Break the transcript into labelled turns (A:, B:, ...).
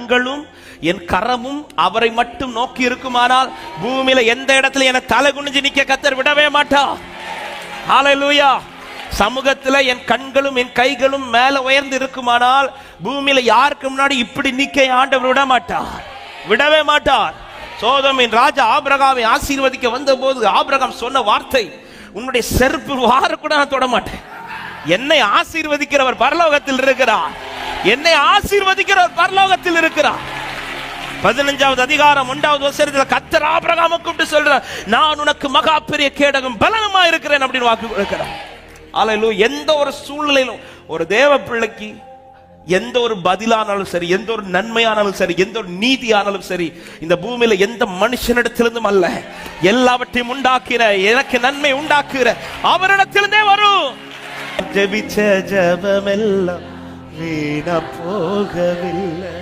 A: கண்களும் என் கரமும் அவரை மட்டும் நோக்கி இருக்குமானால் பூமியில எந்த இடத்துல என தலை குனிஞ்சு நிக்க கர்த்தர் விடவே மாட்டார். ஹல்லேலூயா. சமூகத்துல என் கண்களும் என் கைகளும் மேல உயர்ந்து இருக்குமானால் பூமியில யாருக்கு முன்னாடி இப்படி நிக்க ஆண்டவர் விட மாட்டார், விடவே மாட்டார். சோதோமின் ராஜா ஆபிரகாமை ஆசீர்வதிக்க வந்த போது ஆபிரகாம் சொன்ன வார்த்தை, உன்னுடைய செருப்பு வார கூட நான் தொட மாட்டேன். என்னை ஆசீர்வதிக்கிறவர் பரலோகத்தில் இருக்கிறார், என்னை ஆசீர்வதிக்கிறவர் பரலோகத்தில் இருக்கிறார். 15வது அதிகாரம் 1வது வசனத்தில் கர்த்தர் ஆபிரகாமை கூப்பிட்டு சொல்றார், நான் உனக்கு மகா பெரிய கேடகம் பலனுமா இருக்கிறேன் அப்படின்னு வாக்கு கொடுக்கிறார். அல்லேலூயா. எந்த ஒரு சூழ்நிலையிலும் ஒரு தேவ பிள்ளைக்கு எந்த ஒரு பதிலானாலும் சரி, எந்த ஒரு நன்மையானாலும் சரி, எந்த ஒரு நீதியானாலும் சரி, இந்த பூமியில எந்த மனுஷனிடத்திலிருந்தும் அல்ல, எல்லாவற்றையும் உண்டாக்கிற எனக்கு நன்மை உண்டாக்குற அவரிடத்திலிருந்தே வரும். ஜெபிச்ச ஜெபமெல்லாம் வீணா போகவில்லை.